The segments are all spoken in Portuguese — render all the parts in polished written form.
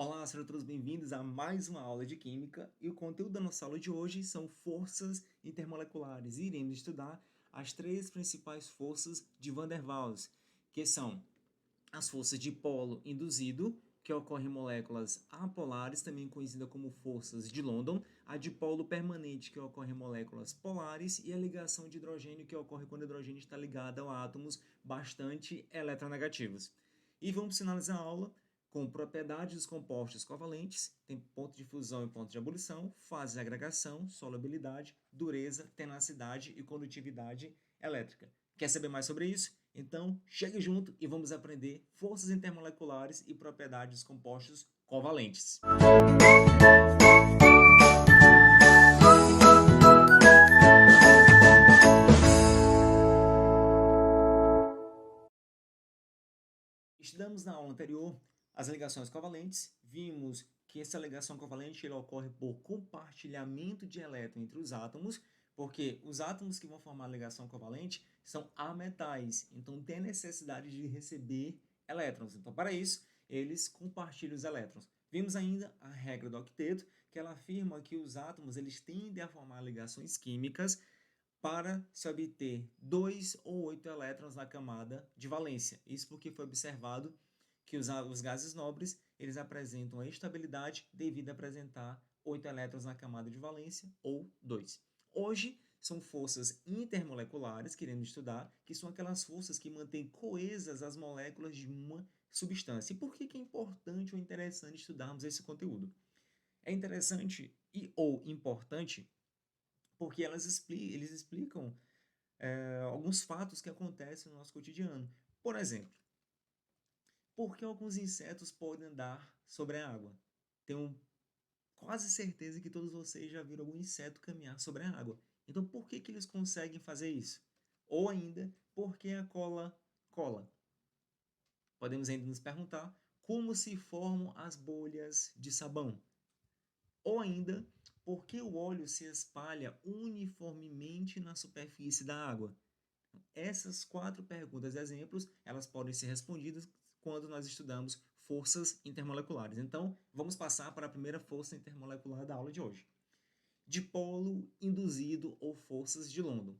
Olá, sejam todos bem-vindos a mais uma aula de Química e o conteúdo da nossa aula de hoje são forças intermoleculares e iremos estudar as três principais forças de Van der Waals, que são as forças de polo induzido, que ocorrem em moléculas apolares, também conhecida como forças de London, a de polo permanente, que ocorre em moléculas polares, e a ligação de hidrogênio, que ocorre quando o hidrogênio está ligado a átomos bastante eletronegativos. E vamos finalizar a aula com propriedades dos compostos covalentes, tem ponto de fusão e ponto de ebulição, fase de agregação, solubilidade, dureza, tenacidade e condutividade elétrica. Quer saber mais sobre isso? Então, chegue junto e vamos aprender forças intermoleculares e propriedades dos compostos covalentes. Estudamos na aula anterior as ligações covalentes, vimos que essa ligação covalente ocorre por compartilhamento de elétron entre os átomos, porque os átomos que vão formar a ligação covalente são ametais, então tem a necessidade de receber elétrons. Então, para isso, eles compartilham os elétrons. Vimos ainda a regra do octeto, que ela afirma que os átomos eles tendem a formar ligações químicas para se obter 2 ou 8 elétrons na camada de valência. Isso porque foi observado que os gases nobres eles apresentam a estabilidade devido a apresentar 8 elétrons na camada de valência ou 2. Hoje são forças intermoleculares que iremos estudar, que são aquelas forças que mantêm coesas as moléculas de uma substância. E por que é importante ou interessante estudarmos esse conteúdo? É interessante ou importante porque eles explicam alguns fatos que acontecem no nosso cotidiano. Por exemplo, por que alguns insetos podem andar sobre a água? Tenho quase certeza que todos vocês já viram algum inseto caminhar sobre a água. Então, por que eles conseguem fazer isso? Ou ainda, por que a cola cola? Podemos ainda nos perguntar como se formam as bolhas de sabão. Ou ainda, por que o óleo se espalha uniformemente na superfície da água? Essas 4 perguntas e exemplos, elas podem ser respondidas quando nós estudamos forças intermoleculares. Então, vamos passar para a primeira força intermolecular da aula de hoje. Dipolo induzido ou forças de London.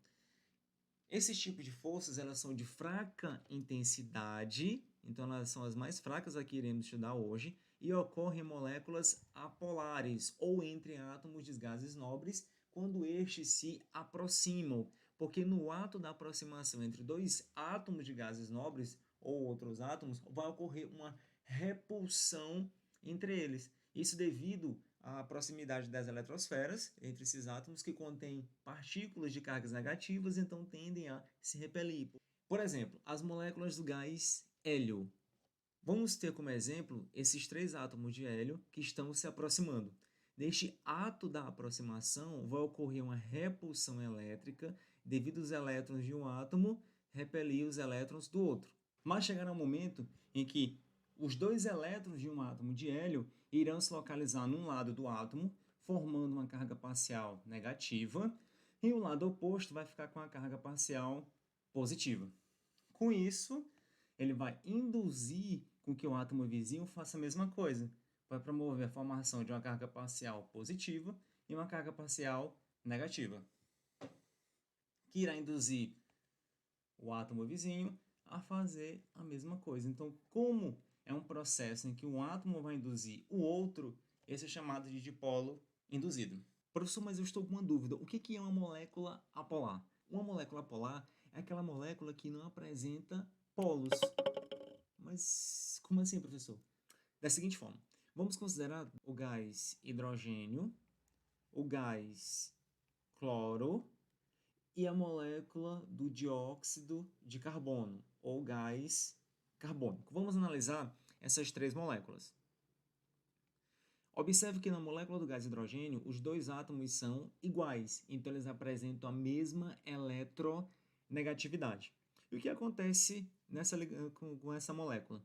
Esses tipos de forças, elas são de fraca intensidade, então elas são as mais fracas a que iremos estudar hoje, e ocorrem em moléculas apolares, ou entre átomos de gases nobres, quando estes se aproximam, porque no ato da aproximação entre dois átomos de gases nobres, ou outros átomos, vai ocorrer uma repulsão entre eles. Isso devido à proximidade das eletrosferas entre esses átomos que contêm partículas de cargas negativas, então tendem a se repelir. Por exemplo, as moléculas do gás hélio. Vamos ter como exemplo esses 3 átomos de hélio que estão se aproximando. Neste ato da aproximação, vai ocorrer uma repulsão elétrica devido aos elétrons de um átomo repelir os elétrons do outro. Mas chegará um momento em que os 2 elétrons de um átomo de hélio irão se localizar num lado do átomo, formando uma carga parcial negativa, e o lado oposto vai ficar com a carga parcial positiva. Com isso, ele vai induzir com que o átomo vizinho faça a mesma coisa. Vai promover a formação de uma carga parcial positiva e uma carga parcial negativa, que irá induzir o átomo vizinho a fazer a mesma coisa. Então, como é um processo em que um átomo vai induzir o outro, esse é chamado de dipolo induzido. Professor, mas eu estou com uma dúvida. O que é uma molécula apolar? Uma molécula apolar é aquela molécula que não apresenta polos. Mas como assim, professor? Da seguinte forma, vamos considerar o gás hidrogênio, o gás cloro e a molécula do dióxido de carbono, ou gás carbônico. Vamos analisar essas 3 moléculas. Observe que na molécula do gás hidrogênio, os 2 átomos são iguais, então eles apresentam a mesma eletronegatividade. E o que acontece com essa molécula?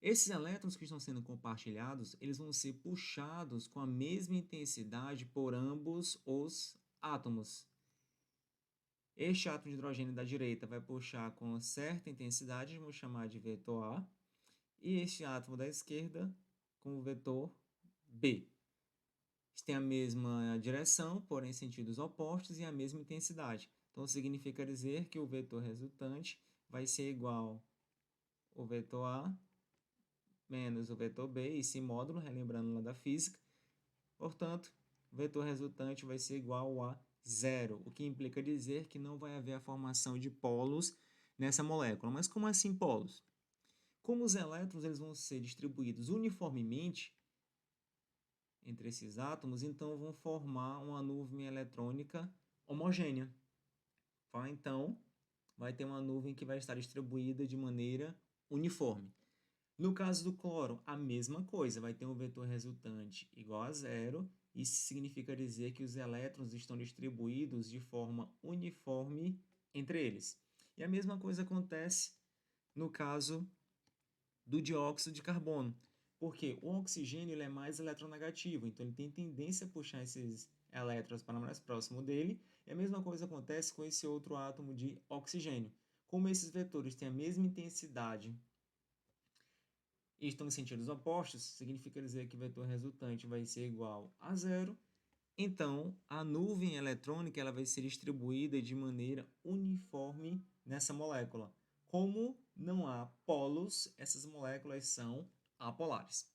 Esses elétrons que estão sendo compartilhados, eles vão ser puxados com a mesma intensidade por ambos os átomos. Este átomo de hidrogênio da direita vai puxar com certa intensidade, vamos chamar de vetor A, e este átomo da esquerda com o vetor B. Eles têm a mesma direção, porém sentidos opostos e a mesma intensidade. Então, significa dizer que o vetor resultante vai ser igual ao vetor A menos o vetor B, esse módulo, relembrando lá da física. Portanto, o vetor resultante vai ser igual a zero, o que implica dizer que não vai haver a formação de polos nessa molécula. Mas como assim polos? Como os elétrons eles vão ser distribuídos uniformemente entre esses átomos, então vão formar uma nuvem eletrônica homogênea. Então, vai ter uma nuvem que vai estar distribuída de maneira uniforme. No caso do cloro, a mesma coisa, vai ter um vetor resultante igual a zero. Isso significa dizer que os elétrons estão distribuídos de forma uniforme entre eles. E a mesma coisa acontece no caso do dióxido de carbono, porque o oxigênio ele é mais eletronegativo, então ele tem tendência a puxar esses elétrons para mais próximo dele, e a mesma coisa acontece com esse outro átomo de oxigênio. Como esses vetores têm a mesma intensidade e estão em sentidos opostos, significa dizer que o vetor resultante vai ser igual a zero. Então, a nuvem eletrônica ela vai ser distribuída de maneira uniforme nessa molécula. Como não há polos, essas moléculas são apolares.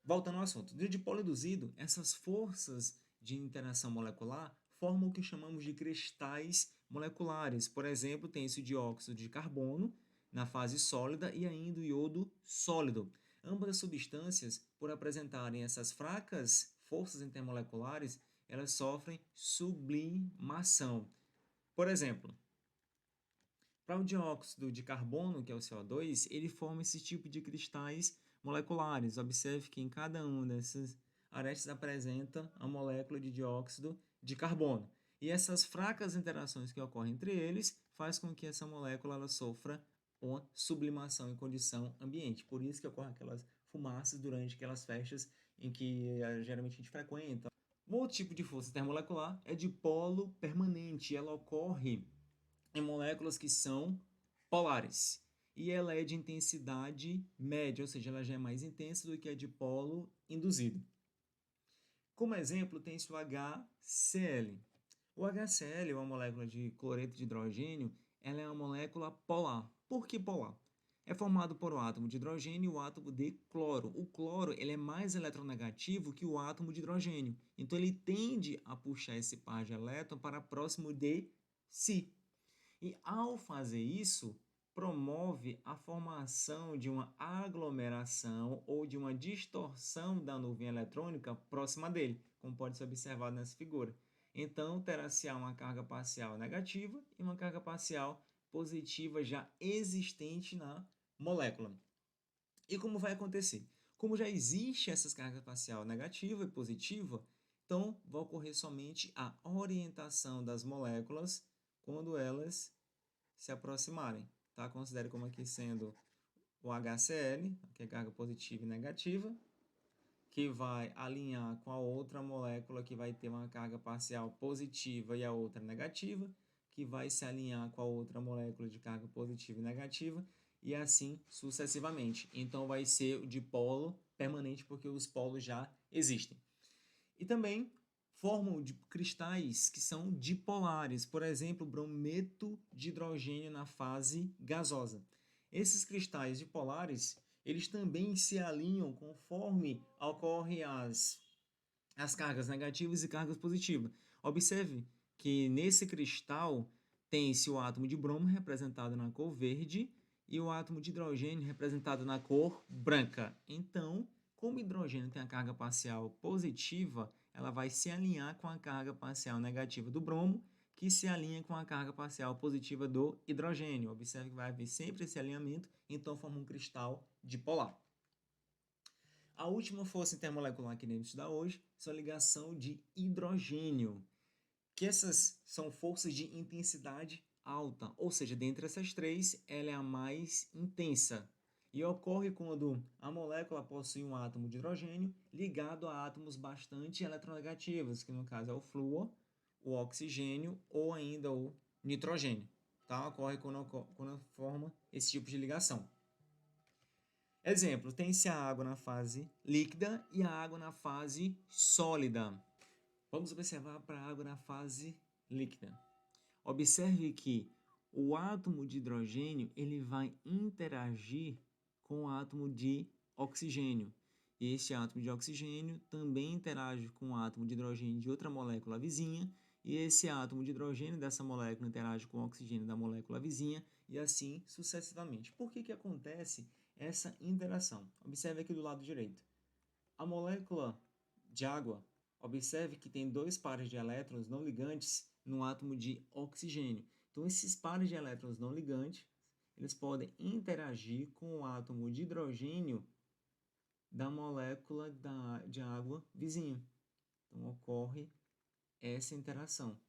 Voltando ao assunto, no dipolo induzido, essas forças de interação molecular formam o que chamamos de cristais moleculares. Por exemplo, tem esse dióxido de carbono na fase sólida e ainda o iodo sólido. Ambas as substâncias, por apresentarem essas fracas forças intermoleculares, elas sofrem sublimação. Por exemplo, para o dióxido de carbono, que é o CO2, ele forma esse tipo de cristais moleculares. Observe que em cada uma dessas arestas apresenta a molécula de dióxido de carbono. E essas fracas interações que ocorrem entre eles faz com que essa molécula ela sofra uma sublimação em condição ambiente. Por isso que ocorrem aquelas fumaças durante aquelas festas em que geralmente a gente frequenta. Um outro tipo de força termolecular é de polo permanente. Ela ocorre em moléculas que são polares. E ela é de intensidade média, ou seja, ela já é mais intensa do que a de polo induzido. Como exemplo, tem-se o HCl. O HCl é uma molécula de cloreto de hidrogênio, ela é uma molécula polar. Por que polar? É formado por o átomo de hidrogênio e o átomo de cloro. O cloro ele é mais eletronegativo que o átomo de hidrogênio. Então, ele tende a puxar esse par de elétron para próximo de si. E, ao fazer isso, promove a formação de uma aglomeração ou de uma distorção da nuvem eletrônica próxima dele, como pode ser observado nessa figura. Então, terá-se uma carga parcial negativa e uma carga parcial positiva já existente na molécula. E como vai acontecer? Como já existe essas cargas parcial negativa e positiva, então vai ocorrer somente a orientação das moléculas quando elas se aproximarem. Tá? Considere como aqui sendo o HCl, que é carga positiva e negativa, que vai alinhar com a outra molécula que vai ter uma carga parcial positiva e a outra negativa, que vai se alinhar com a outra molécula de carga positiva e negativa, e assim sucessivamente. Então, vai ser o dipolo permanente, porque os polos já existem. E também formam cristais que são dipolares, por exemplo, brometo de hidrogênio na fase gasosa. Esses cristais dipolares, eles também se alinham conforme ocorrem as cargas negativas e cargas positivas. Observe que nesse cristal tem-se o átomo de bromo representado na cor verde e o átomo de hidrogênio representado na cor branca. Então, como o hidrogênio tem a carga parcial positiva, ela vai se alinhar com a carga parcial negativa do bromo, que se alinha com a carga parcial positiva do hidrogênio. Observe que vai haver sempre esse alinhamento, então forma um cristal dipolar. A última força intermolecular que iremos estudar hoje é a ligação de hidrogênio, que essas são forças de intensidade alta, ou seja, dentre essas três, ela é a mais intensa. E ocorre quando a molécula possui um átomo de hidrogênio ligado a átomos bastante eletronegativos, que no caso é o flúor, o oxigênio ou ainda o nitrogênio. Tá? Ocorre quando forma esse tipo de ligação. Exemplo, tem-se a água na fase líquida e a água na fase sólida. Vamos observar para a água na fase líquida. Observe que o átomo de hidrogênio ele vai interagir com o átomo de oxigênio. E esse átomo de oxigênio também interage com o átomo de hidrogênio de outra molécula vizinha, e esse átomo de hidrogênio dessa molécula interage com o oxigênio da molécula vizinha, e assim sucessivamente. Por que acontece essa interação? Observe aqui do lado direito. A molécula de água, observe que tem dois pares de elétrons não ligantes no átomo de oxigênio. Então, esses pares de elétrons não ligantes, eles podem interagir com o átomo de hidrogênio da molécula de água vizinha. Então, ocorre essa interação.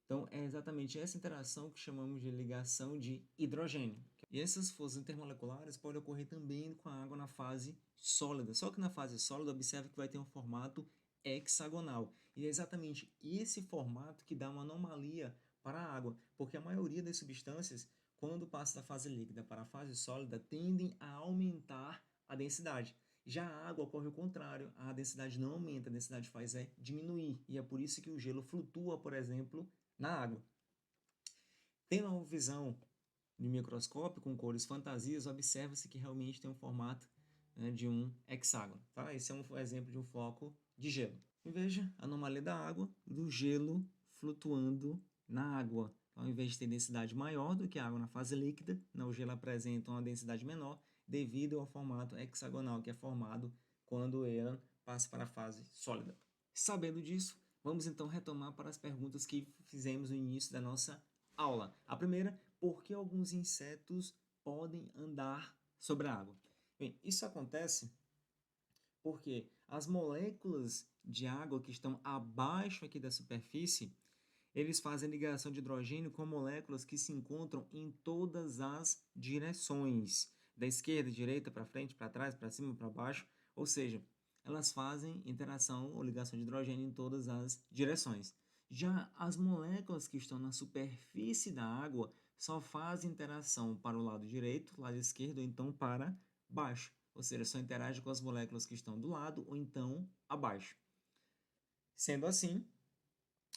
Então, é exatamente essa interação que chamamos de ligação de hidrogênio. E essas forças intermoleculares podem ocorrer também com a água na fase sólida. Só que na fase sólida, observe que vai ter um formato hexagonal. E é exatamente esse formato que dá uma anomalia para a água, porque a maioria das substâncias, quando passa da fase líquida para a fase sólida, tendem a aumentar a densidade. Já a água ocorre o contrário, a densidade não aumenta, a densidade faz diminuir. E é por isso que o gelo flutua, por exemplo, na água. Tendo uma visão de microscópio com cores fantasias, observa-se que realmente tem um formato, né, de um hexágono. Tá? Esse é um exemplo de um floco de gelo. E veja a anomalia da água, do gelo flutuando na água. Então, ao invés de ter densidade maior do que a água na fase líquida, o gelo apresenta uma densidade menor devido ao formato hexagonal que é formado quando ela passa para a fase sólida. Sabendo disso, vamos então retomar para as perguntas que fizemos no início da nossa aula. A primeira, por que alguns insetos podem andar sobre a água? Bem, isso acontece porque as moléculas de água que estão abaixo aqui da superfície, eles fazem ligação de hidrogênio com moléculas que se encontram em todas as direções, da esquerda, direita, para frente, para trás, para cima, para baixo, ou seja, elas fazem interação ou ligação de hidrogênio em todas as direções. Já as moléculas que estão na superfície da água só fazem interação para o lado direito, lado esquerdo, ou então para baixo, ou seja, só interage com as moléculas que estão do lado ou então abaixo. Sendo assim,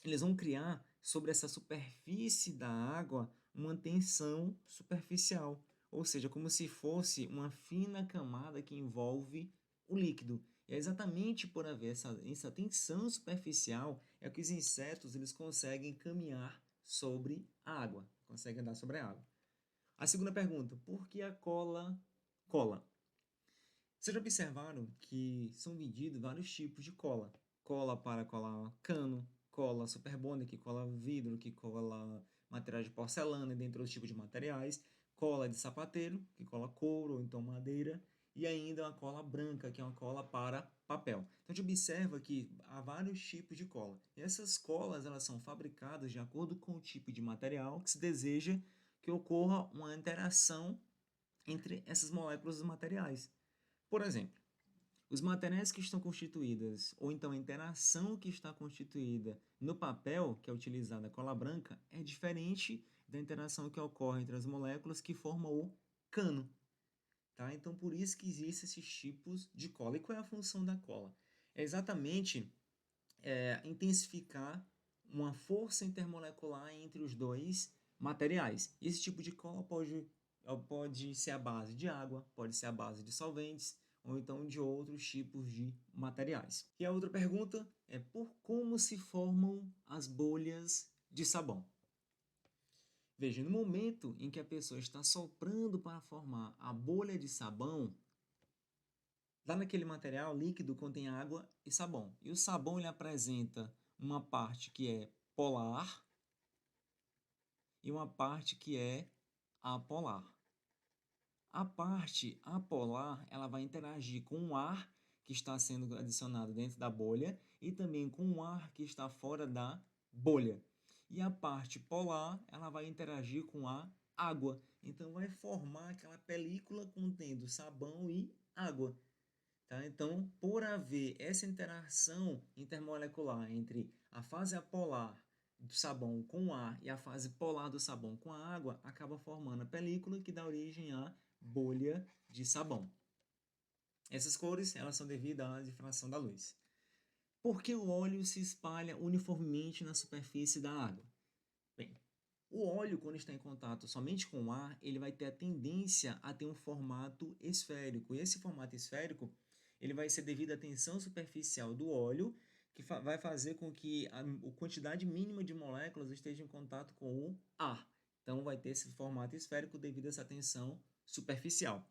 eles vão criar sobre essa superfície da água uma tensão superficial, ou seja, como se fosse uma fina camada que envolve o líquido. E é exatamente por haver essa tensão superficial é que os insetos eles conseguem caminhar sobre a água, conseguem andar sobre a água. A segunda pergunta, por que a cola cola? Vocês já observaram que são vendidos vários tipos de cola? Cola para colar cano, cola super bond, que cola vidro, que cola material de porcelana, dentre outros tipos de materiais, cola de sapateiro, que cola couro ou então madeira, e ainda uma cola branca, que é uma cola para papel. Então a gente observa que há vários tipos de cola. E essas colas elas são fabricadas de acordo com o tipo de material que se deseja que ocorra uma interação entre essas moléculas dos materiais. Por exemplo, os materiais que estão constituídos, ou então a interação que está constituída no papel, que é utilizada a cola branca, é diferente da interação que ocorre entre as moléculas que formam o cano. Tá? Então, por isso que existem esses tipos de cola. E qual é a função da cola? É exatamente intensificar uma força intermolecular entre os dois materiais. E esse tipo de cola pode ser a base de água, pode ser a base de solventes, ou então de outros tipos de materiais. E a outra pergunta é por como se formam as bolhas de sabão. Veja, no momento em que a pessoa está soprando para formar a bolha de sabão, lá naquele material líquido contém água e sabão. E o sabão ele apresenta uma parte que é polar e uma parte que é apolar. A parte apolar ela vai interagir com o ar que está sendo adicionado dentro da bolha e também com o ar que está fora da bolha. E a parte polar ela vai interagir com a água. Então vai formar aquela película contendo sabão e água. Tá? Então, por haver essa interação intermolecular entre a fase apolar do sabão com o ar e a fase polar do sabão com a água, acaba formando a película que dá origem a bolha de sabão. Essas cores, elas são devidas à difração da luz. Por que o óleo se espalha uniformemente na superfície da água? Bem, o óleo, quando está em contato somente com o ar, ele vai ter a tendência a ter um formato esférico. E esse formato esférico, ele vai ser devido à tensão superficial do óleo, que vai fazer com que a quantidade mínima de moléculas esteja em contato com o ar. Então, vai ter esse formato esférico devido a essa tensão superficial.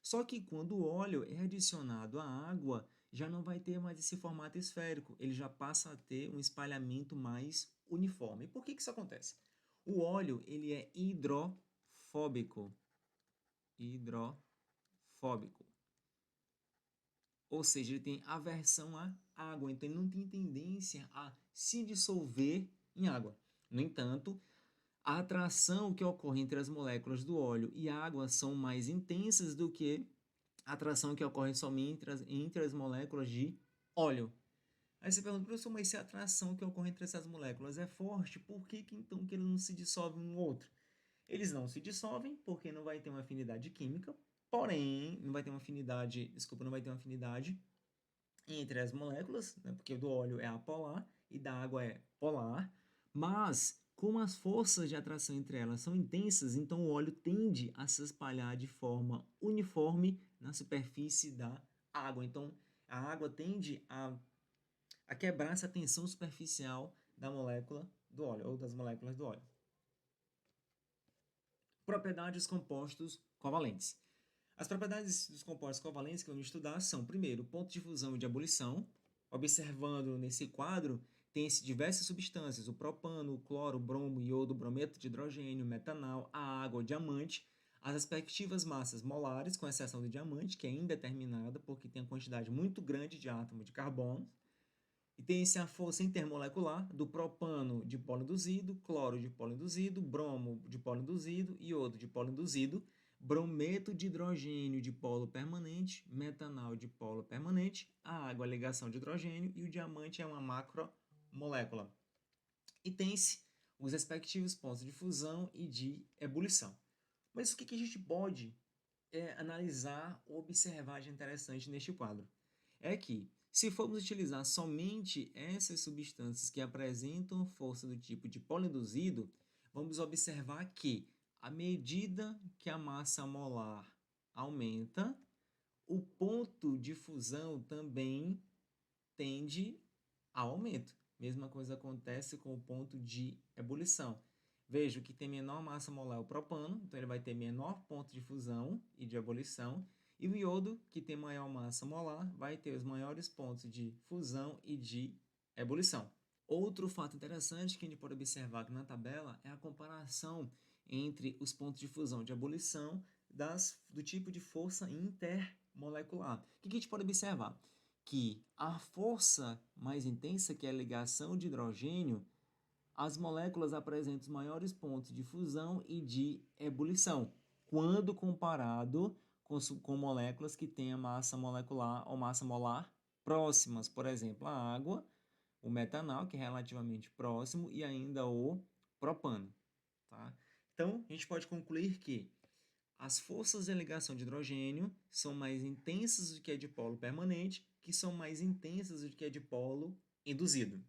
Só que quando o óleo é adicionado à água, já não vai ter mais esse formato esférico, ele já passa a ter um espalhamento mais uniforme. E por que isso acontece? O óleo, ele é hidrofóbico. Hidrofóbico. Ou seja, ele tem aversão à água, então ele não tem tendência a se dissolver em água. No entanto, a atração que ocorre entre as moléculas do óleo e água são mais intensas do que a atração que ocorre somente entre as moléculas de óleo. Aí você pergunta, professor, mas se a atração que ocorre entre essas moléculas é forte, por que então que ele não se dissolve um no outro? Eles não se dissolvem porque não vai ter uma afinidade química, porém, não vai ter uma afinidade, desculpa, não vai ter uma afinidade entre as moléculas, né, porque o do óleo é apolar e da água é polar, mas como as forças de atração entre elas são intensas, então o óleo tende a se espalhar de forma uniforme na superfície da água. Então, a água tende a quebrar essa tensão superficial da molécula do óleo, ou das moléculas do óleo. Propriedades compostos covalentes. As propriedades dos compostos covalentes que vamos estudar são, primeiro, ponto de fusão e de ebulição. Observando nesse quadro, tem-se diversas substâncias, o propano, o cloro, o bromo, o iodo, o brometo de hidrogênio, o metanal, a água, o diamante, as respectivas massas molares, com exceção do diamante, que é indeterminada, porque tem uma quantidade muito grande de átomos de carbono. E tem-se a força intermolecular do propano de polo induzido, cloro de polo induzido, bromo de polo induzido, iodo de polo induzido, brometo de hidrogênio de polo permanente, metanal de polo permanente, a água é ligação de hidrogênio e o diamante é uma macromolécula. E tem-se os respectivos pontos de fusão e de ebulição. Mas o que a gente pode analisar ou observar de interessante neste quadro? É que, se formos utilizar somente essas substâncias que apresentam força do tipo de polo induzido, vamos observar que, à medida que a massa molar aumenta, o ponto de fusão também tende ao aumento. Mesma coisa acontece com o ponto de ebulição. Vejo que tem menor massa molar o propano, então ele vai ter menor ponto de fusão e de ebulição, e o iodo, que tem maior massa molar, vai ter os maiores pontos de fusão e de ebulição. Outro fato interessante que a gente pode observar aqui na tabela é a comparação entre os pontos de fusão e de ebulição do tipo de força intermolecular. O que a gente pode observar? Que a força mais intensa, que é a ligação de hidrogênio, as moléculas apresentam os maiores pontos de fusão e de ebulição, quando comparado com moléculas que têm a massa molecular ou massa molar próximas, por exemplo, a água, o metanal, que é relativamente próximo, e ainda o propano. Tá? Então, a gente pode concluir que as forças de ligação de hidrogênio são mais intensas do que a de polo permanente, que são mais intensas do que a de polo induzido.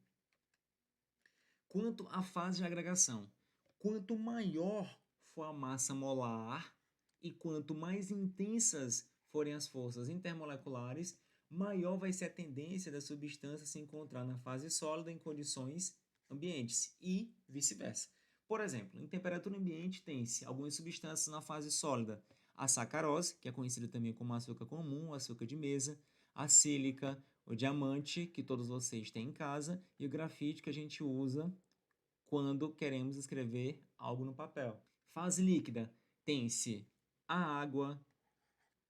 Quanto à fase de agregação, quanto maior for a massa molar e quanto mais intensas forem as forças intermoleculares, maior vai ser a tendência da substância se encontrar na fase sólida em condições ambientes e vice-versa. Por exemplo, em temperatura ambiente tem-se algumas substâncias na fase sólida, a sacarose, que é conhecida também como açúcar comum, açúcar de mesa, a sílica, o diamante, que todos vocês têm em casa, e o grafite, que a gente usa quando queremos escrever algo no papel. Fase líquida tem-se a água,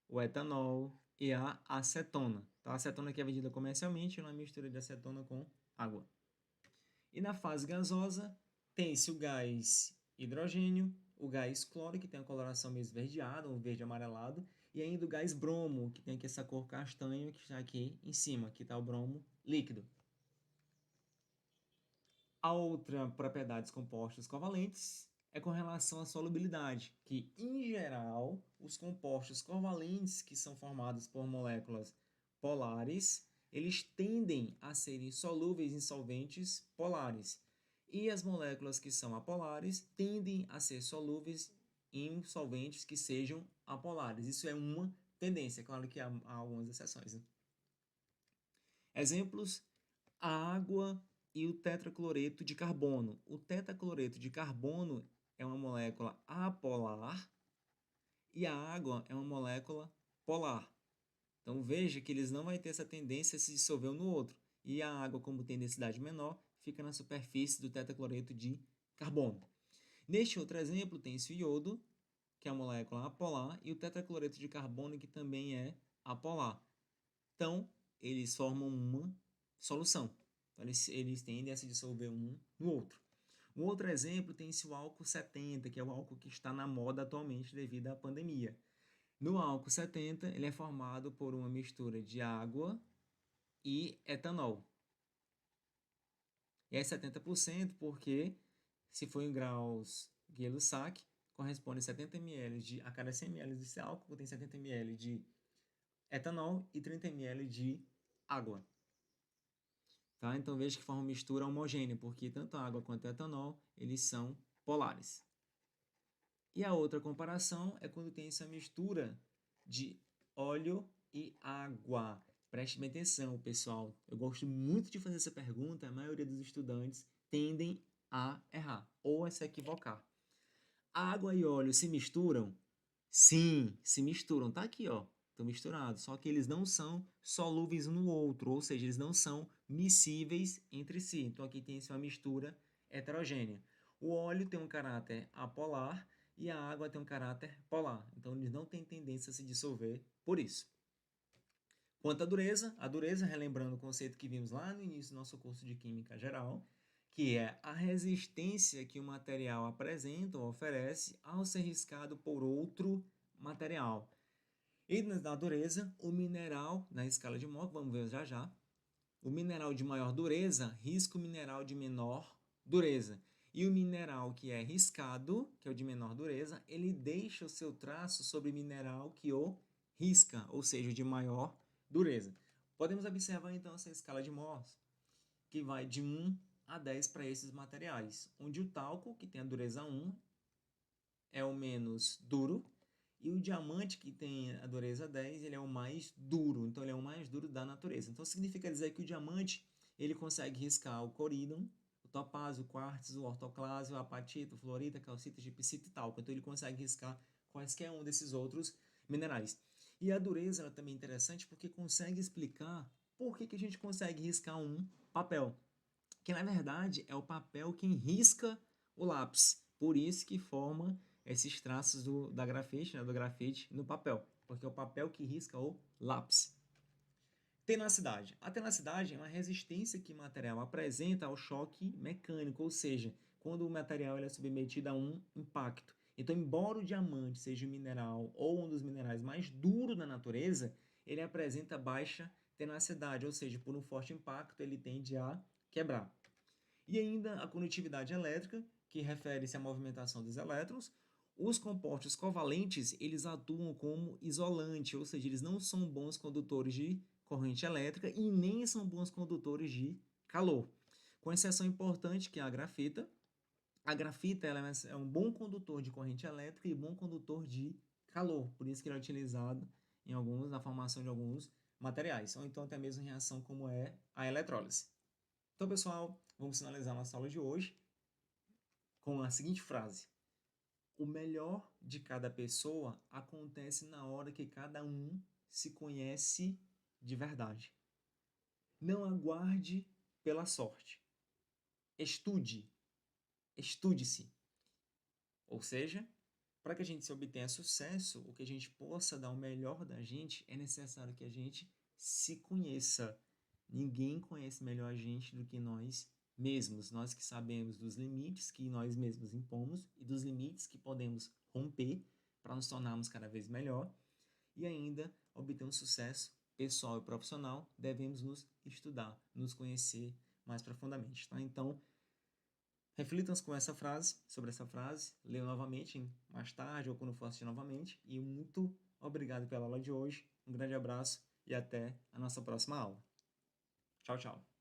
o etanol e a acetona. Então, a acetona que é vendida comercialmente é uma mistura de acetona com água. E na fase gasosa tem-se o gás hidrogênio, o gás cloro, que tem a coloração meio esverdeada, um verde amarelado, e ainda o gás bromo, que tem aqui essa cor castanho, que está aqui em cima, que está o bromo líquido. A outra propriedade dos compostos covalentes é com relação à solubilidade, que, em geral, os compostos covalentes que são formados por moléculas polares, eles tendem a serem solúveis em solventes polares. E as moléculas que são apolares tendem a ser solúveis em solventes que sejam apolares. Isso é uma tendência, claro que há algumas exceções, né? Exemplos: a água e o tetracloreto de carbono. O tetracloreto de carbono é uma molécula apolar e a água é uma molécula polar. Então veja que eles não vão ter essa tendência a se dissolver um no outro. E a água, como tem densidade menor, fica na superfície do tetracloreto de carbono. Neste outro exemplo, tem-se o iodo, que é a molécula apolar, e o tetracloreto de carbono, que também é apolar. Então, eles formam uma solução. Então, eles tendem a se dissolver um no outro. Um outro exemplo tem-se o álcool 70, que é o álcool que está na moda atualmente devido à pandemia. No álcool 70, ele é formado por uma mistura de água e etanol. E é 70% porque, se for em graus Gay-Lussac, corresponde a 70 ml a cada 100 ml desse álcool tem 70 ml de etanol e 30 ml de água. Tá? Então veja que forma uma mistura homogênea, porque tanto a água quanto o etanol, eles são polares. E a outra comparação é quando tem essa mistura de óleo e água. Preste bem atenção, pessoal. Eu gosto muito de fazer essa pergunta, a maioria dos estudantes tendem a errar ou a se equivocar. Água e óleo se misturam? Sim, se misturam. Tá aqui, ó. Estão misturados. Só que eles não são solúveis um no outro, ou seja, eles não são miscíveis entre si. Então aqui tem uma mistura heterogênea. O óleo tem um caráter apolar e a água tem um caráter polar. Então eles não têm tendência a se dissolver por isso. Quanto à dureza, relembrando o conceito que vimos lá no início do nosso curso de Química Geral, que é a resistência que o material apresenta ou oferece ao ser riscado por outro material. E na dureza, o mineral, na escala de Mohs, vamos ver já já, o mineral de maior dureza risca o mineral de menor dureza. E o mineral que é riscado, que é o de menor dureza, ele deixa o seu traço sobre o mineral que o risca, ou seja, o de maior dureza. Podemos observar então essa escala de Mohs, que vai de 1 a 10 para esses materiais, onde o talco, que tem a dureza 1, é o menos duro, e o diamante, que tem a dureza 10, ele é o mais duro, então ele é o mais duro da natureza. Então significa dizer que o diamante, ele consegue riscar o corídon, o topázio, o quartzo, o ortoclásio, a apatita, o fluorita, a calcita, gipsita e talco. Então ele consegue riscar quaisquer um desses outros minerais. E a dureza ela também é interessante porque consegue explicar por que a gente consegue riscar um papel. Que na verdade é o papel quem risca o lápis. Por isso que forma esses traços da grafite, né, do grafite no papel, porque é o papel que risca o lápis. Tenacidade. A tenacidade é uma resistência que o material apresenta ao choque mecânico, ou seja, quando o material é submetido a um impacto. Então, embora o diamante seja um mineral ou um dos minerais mais duros da natureza, ele apresenta baixa tenacidade, ou seja, por um forte impacto ele tende a quebrar. E ainda a condutividade elétrica, que refere-se à movimentação dos elétrons. Os compostos covalentes, eles atuam como isolante, ou seja, eles não são bons condutores de corrente elétrica e nem são bons condutores de calor. Com exceção importante que é a grafita. A grafita ela é um bom condutor de corrente elétrica e bom condutor de calor, por isso que ele é utilizado na formação de alguns materiais, ou então até mesmo em reação como é a eletrólise. Então, pessoal, vamos finalizar nossa aula de hoje com a seguinte frase: o melhor de cada pessoa acontece na hora que cada um se conhece de verdade. Não aguarde pela sorte. Estude. Estude-se. Ou seja, para que a gente se obtenha sucesso, ou que a gente possa dar o melhor da gente, é necessário que a gente se conheça. Ninguém conhece melhor a gente do que nós mesmos. Nós que sabemos dos limites que nós mesmos impomos e dos limites que podemos romper para nos tornarmos cada vez melhor e ainda obter um sucesso pessoal e profissional, devemos nos estudar, nos conhecer mais profundamente. Tá? Então, Reflitam com essa frase, sobre essa frase, leiam novamente mais tarde ou quando for assistir novamente. E muito obrigado pela aula de hoje. Um grande abraço e até a nossa próxima aula. Tchau, tchau.